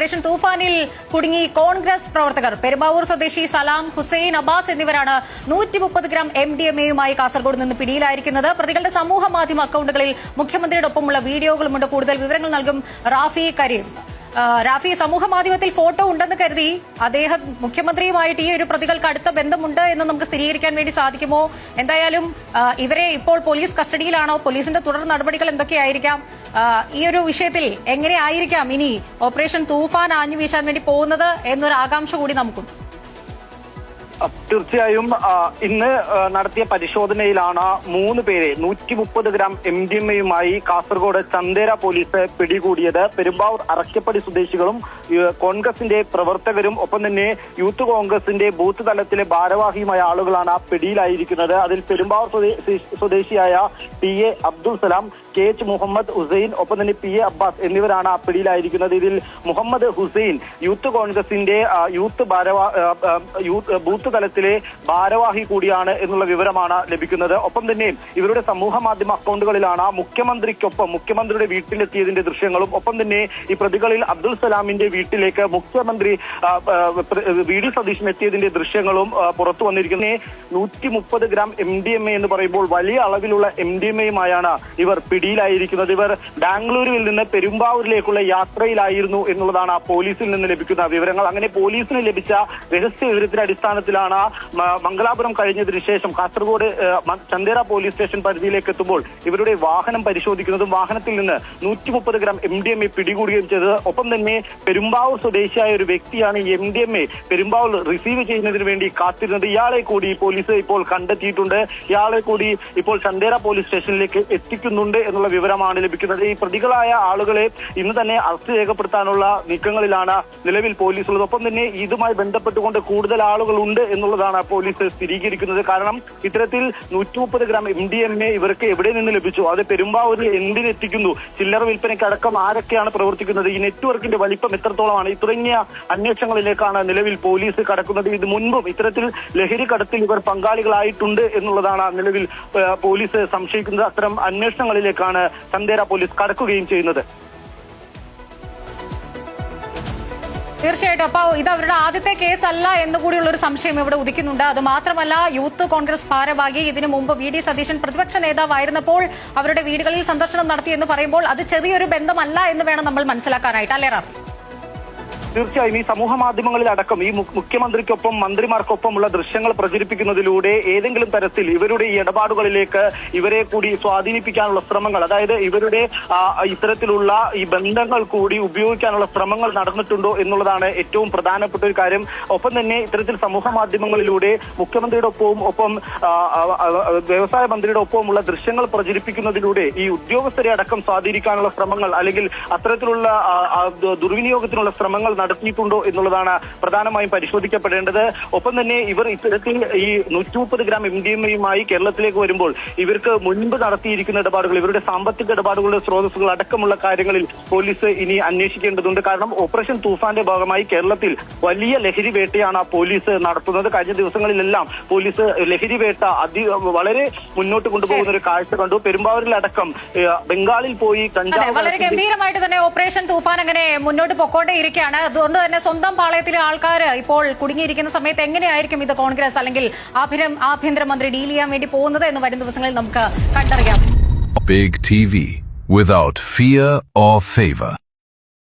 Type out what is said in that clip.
Operation തൂഫാനിൽ കുടുങ്ങി കോൺഗ്രസ് പ്രവർത്തകർ. പെരുമ്പാവൂർ സ്വദേശി സലാം, ഹുസൈൻ, അബ്ബാസ് എന്നിവരാണ് 130 ഗ്രാം MDMA-യുമായി കാസർഗോഡ് നിന്ന് പിടിയിലായിരിക്കുന്നത്. പ്രതികളുടെ സമൂഹ മാധ്യമ അക്കൌണ്ടുകളിൽ മുഖ്യമന്ത്രിയുടെ ഒപ്പമുള്ള വീഡിയോകളുമുണ്ട്. കൂടുതൽ വിവരങ്ങൾ നൽകും റാഫി കരീം. റാഫി, സമൂഹ മാധ്യമത്തിൽ ഫോട്ടോ ഉണ്ടെന്ന് കരുതി അദ്ദേഹം മുഖ്യമന്ത്രിയുമായിട്ട് ഈ ഒരു പ്രതികൾക്ക് അടുത്ത ബന്ധമുണ്ട് എന്ന് നമുക്ക് സ്ഥിരീകരിക്കാൻ വേണ്ടി സാധിക്കുമോ? എന്തായാലും ഇവരെ ഇപ്പോൾ പോലീസ് കസ്റ്റഡിയിലാണോ? പോലീസിന്റെ തുടർ നടപടികൾ എന്തൊക്കെയായിരിക്കാം? ഈ ഒരു വിഷയത്തിൽ എങ്ങനെയായിരിക്കാം ഇനി ഓപ്പറേഷൻ തൂഫാൻ ആഞ്ഞു വീശാൻ വേണ്ടി പോകുന്നത് എന്നൊരു ആകാംക്ഷ കൂടി നമുക്കുണ്ട്. തീർച്ചയായും ഇന്ന് നടത്തിയ പരിശോധനയിലാണ് 3 പേരെ 130 ഗ്രാം MDMA-യുമായി കാസർഗോഡ് ചന്ദേര പോലീസ് പിടികൂടിയത്. പെരുമ്പാവൂർ അറക്കപ്പടി സ്വദേശികളും കോൺഗ്രസിന്റെ പ്രവർത്തകരും ഒപ്പം തന്നെ യൂത്ത് കോൺഗ്രസിന്റെ ബൂത്ത് തലത്തിലെ ഭാരവാഹിയുമായ ആളുകളാണ് പിടിയിലായിരിക്കുന്നത്. അതിൽ പെരുമ്പാവൂർ സ്വദേശിയായ PA അബ്ദുൾ സലാം, KH മുഹമ്മദ്, ഹുസൈൻ ഒപ്പം തന്നെ PA അബ്ബാസ് എന്നിവരാണ് പിടിയിലായിരിക്കുന്നത്. ഇതിൽ മുഹമ്മദ് ഹുസൈൻ യൂത്ത് കോൺഗ്രസിന്റെ ബൂത്ത് തലത്തിലെ ഭാരവാഹി കൂടിയാണ് എന്നുള്ള വിവരമാണ് ലഭിക്കുന്നത്. ഒപ്പം തന്നെ ഇവരുടെ സമൂഹ മാധ്യമ അക്കൗണ്ടുകളിലാണ് മുഖ്യമന്ത്രിയുടെ വീട്ടിലെത്തിയതിന്റെ ദൃശ്യങ്ങളും ഒപ്പം തന്നെ ഈ പ്രതികളിൽ അബ്ദുൾ സലാമിന്റെ വീട്ടിലേക്ക് മുഖ്യമന്ത്രി VD സതീശൻ എത്തിയതിന്റെ ദൃശ്യങ്ങളും പുറത്തു വന്നിരിക്കുന്നത്. 130 ഗ്രാം MDMA എന്ന് പറയുമ്പോൾ വലിയ അളവിലുള്ള MDMA-യുമായാണ് ഇവർ പിടിയിലായിരിക്കുന്നത്. ഇവർ ബാംഗ്ലൂരിൽ നിന്ന് പെരുമ്പാവൂരിലേക്കുള്ള യാത്രയിലായിരുന്നു എന്നുള്ളതാണ് പോലീസിൽ നിന്ന് ലഭിക്കുന്ന വിവരങ്ങൾ. അങ്ങനെ പോലീസിന് ലഭിച്ച രഹസ്യ വിവരത്തിന്റെ അടിസ്ഥാനത്തിലാണ് മംഗലാപുരം കഴിഞ്ഞതിന് ശേഷം കാസർഗോഡ് ചന്ദേര പോലീസ് സ്റ്റേഷൻ പരിധിയിലേക്ക് എത്തുമ്പോൾ ഇവരുടെ വാഹനം പരിശോധിക്കുന്നതും വാഹനത്തിൽ നിന്ന് 130 ഗ്രാം MDMA പിടികൂടുകയും ചെയ്തത്. ഒപ്പം തന്നെ പെരുമ്പാവൂർ സ്വദേശിയായ ഒരു വ്യക്തിയാണ് ഈ MDMA പെരുമ്പാവൂർ റിസീവ് ചെയ്യുന്നതിന് വേണ്ടി കാത്തിരുന്നത്. ഇയാളെ കൂടി പോലീസ് ഇപ്പോൾ കണ്ടെത്തിയിട്ടുണ്ട്. ഇയാളെ കൂടി ഇപ്പോൾ ചന്ദേര പോലീസ് സ്റ്റേഷനിലേക്ക് എത്തിക്കുന്നുണ്ട് എന്നുള്ള വിവരമാണ് ലഭിക്കുന്നത്. ഈ പ്രതികളായ ആളുകളെ ഇന്ന് തന്നെ അറസ്റ്റ് രേഖപ്പെടുത്താനുള്ള നീക്കങ്ങളിലാണ് നിലവിൽ പോലീസ് ഉള്ളത്. ഒപ്പം തന്നെ ഇതുമായി ബന്ധപ്പെട്ടുകൊണ്ട് കൂടുതൽ ആളുകൾ ഉണ്ട് എന്നുള്ളതാണ് പോലീസ് സ്ഥിരീകരിക്കുന്നത്. കാരണം ഇത്തരത്തിൽ 130 ഗ്രാം MDMA ഇവർക്ക് എവിടെ നിന്ന് ലഭിച്ചു, അത് പെരുമ്പാവൂരിൽ എന്തിനെത്തിക്കുന്നു, ചില്ലറ വിൽപ്പനയ്ക്കടക്കം ആരൊക്കെയാണ് പ്രവർത്തിക്കുന്നത്, ഈ നെറ്റ്വർക്കിന്റെ വലിപ്പം എത്രത്തോളമാണ്, തുടങ്ങിയ അന്വേഷണങ്ങളിലേക്കാണ് നിലവിൽ പോലീസ് കടക്കുന്നത്. ഇത് മുൻപും ഇത്തരത്തിൽ ലഹരി കടത്തിൽ ഇവർ പങ്കാളികളായിട്ടുണ്ട് എന്നുള്ളതാണ് നിലവിൽ പോലീസ് സംശയിക്കുന്നത്. അത്തരം അന്വേഷണങ്ങളിലേക്കാണ് ചന്ദേര പോലീസ് കടക്കുകയും ചെയ്യുന്നത്. തീർച്ചയായിട്ടും. അപ്പോൾ ഇത് അവരുടെ ആദ്യത്തെ കേസല്ല എന്നുകൂടിയുള്ള ഒരു സംശയം ഇവിടെ ഉദിക്കുന്നുണ്ട്. അത് മാത്രമല്ല, യൂത്ത് കോൺഗ്രസ് ഭാരവാഹി ഇതിനു മുമ്പ് VD സതീശൻ പ്രതിപക്ഷ നേതാവായിരുന്നപ്പോൾ അവരുടെ വീടുകളിൽ സന്ദർശനം നടത്തിയെന്ന് പറയുമ്പോൾ അത് ചെറിയൊരു ബന്ധമല്ല എന്ന് വേണം നമ്മൾ മനസ്സിലാക്കാനായിട്ട്, അല്ലേ റാഫി? തീർച്ചയായും ഈ സമൂഹ മാധ്യമങ്ങളിൽ അടക്കം ഈ മുഖ്യമന്ത്രിക്കൊപ്പം മന്ത്രിമാർക്കൊപ്പമുള്ള ദൃശ്യങ്ങൾ പ്രചരിപ്പിക്കുന്നതിലൂടെ ഏതെങ്കിലും തരത്തിൽ ഇവരുടെ ഈ ഇടപാടുകളിലേക്ക് ഇവരെ കൂടി സ്വാധീനിപ്പിക്കാനുള്ള ശ്രമങ്ങൾ, അതായത് ഇവരുടെ ഇത്തരത്തിലുള്ള ഈ ബന്ധങ്ങൾ കൂടി ഉപയോഗിക്കാനുള്ള ശ്രമങ്ങൾ നടന്നിട്ടുണ്ടോ എന്നുള്ളതാണ് ഏറ്റവും പ്രധാനപ്പെട്ട ഒരു കാര്യം. ഒപ്പം തന്നെ ഇത്തരത്തിൽ സമൂഹ മാധ്യമങ്ങളിലൂടെ മുഖ്യമന്ത്രിയുടെ ഒപ്പവും ഒപ്പം വ്യവസായ മന്ത്രിയുടെ ഒപ്പമുള്ള ദൃശ്യങ്ങൾ പ്രചരിപ്പിക്കുന്നതിലൂടെ ഈ ഉദ്യോഗസ്ഥരെ അടക്കം സ്വാധീനിക്കാനുള്ള ശ്രമങ്ങൾ അല്ലെങ്കിൽ അത്തരത്തിലുള്ള ദുർവിനിയോഗത്തിനുള്ള ശ്രമങ്ങൾ നടത്തിയിട്ടുണ്ടോ എന്നുള്ളതാണ് പ്രധാനമായും പരിശോധിക്കപ്പെടേണ്ടത്. ഒപ്പം തന്നെ ഇവർ ഇത്തരത്തിൽ ഈ 130 ഗ്രാം MDMA-യുമായി കേരളത്തിലേക്ക് വരുമ്പോൾ ഇവർക്ക് മുൻപ് നടത്തിയിരിക്കുന്ന ഇടപാടുകൾ, ഇവരുടെ സാമ്പത്തിക ഇടപാടുകളുടെ സ്രോതസ്സുകൾ അടക്കമുള്ള കാര്യങ്ങളിൽ പോലീസ് ഇനി അന്വേഷിക്കേണ്ടതുണ്ട്. കാരണം ഓപ്പറേഷൻ തൂഫാന്റെ ഭാഗമായി കേരളത്തിൽ വലിയ ലഹരി വേട്ടയാണ് പോലീസ് നടത്തുന്നത്. കഴിഞ്ഞ ദിവസങ്ങളിലെല്ലാം പോലീസ് ലഹരി വേട്ട വളരെ മുന്നോട്ട് കൊണ്ടുപോകുന്ന ഒരു കാഴ്ച കണ്ടു. പെരുമ്പാവൂരിലടക്കം ബംഗാളിൽ പോയി വളരെ ഗംഭീരമായിട്ട് തന്നെ ഓപ്പറേഷൻ തൂഫാൻ അങ്ങനെ മുന്നോട്ട് പൊക്കോണ്ടേയിരിക്കുകയാണ്. അതുകൊണ്ട് തന്നെ സ്വന്തം പാളയത്തിലെ ആൾക്കാർ ഇപ്പോൾ കുടുങ്ങിയിരിക്കുന്ന സമയത്ത് എങ്ങനെയായിരിക്കും ഇത് കോൺഗ്രസ് അല്ലെങ്കിൽ ആഭ്യന്തരമന്ത്രി ഡീൽ ചെയ്യാൻ വേണ്ടി പോകുന്നത് എന്ന് വരും ദിവസങ്ങളിൽ നമുക്ക് കണ്ടറിയാം. Big TV without fear or favor.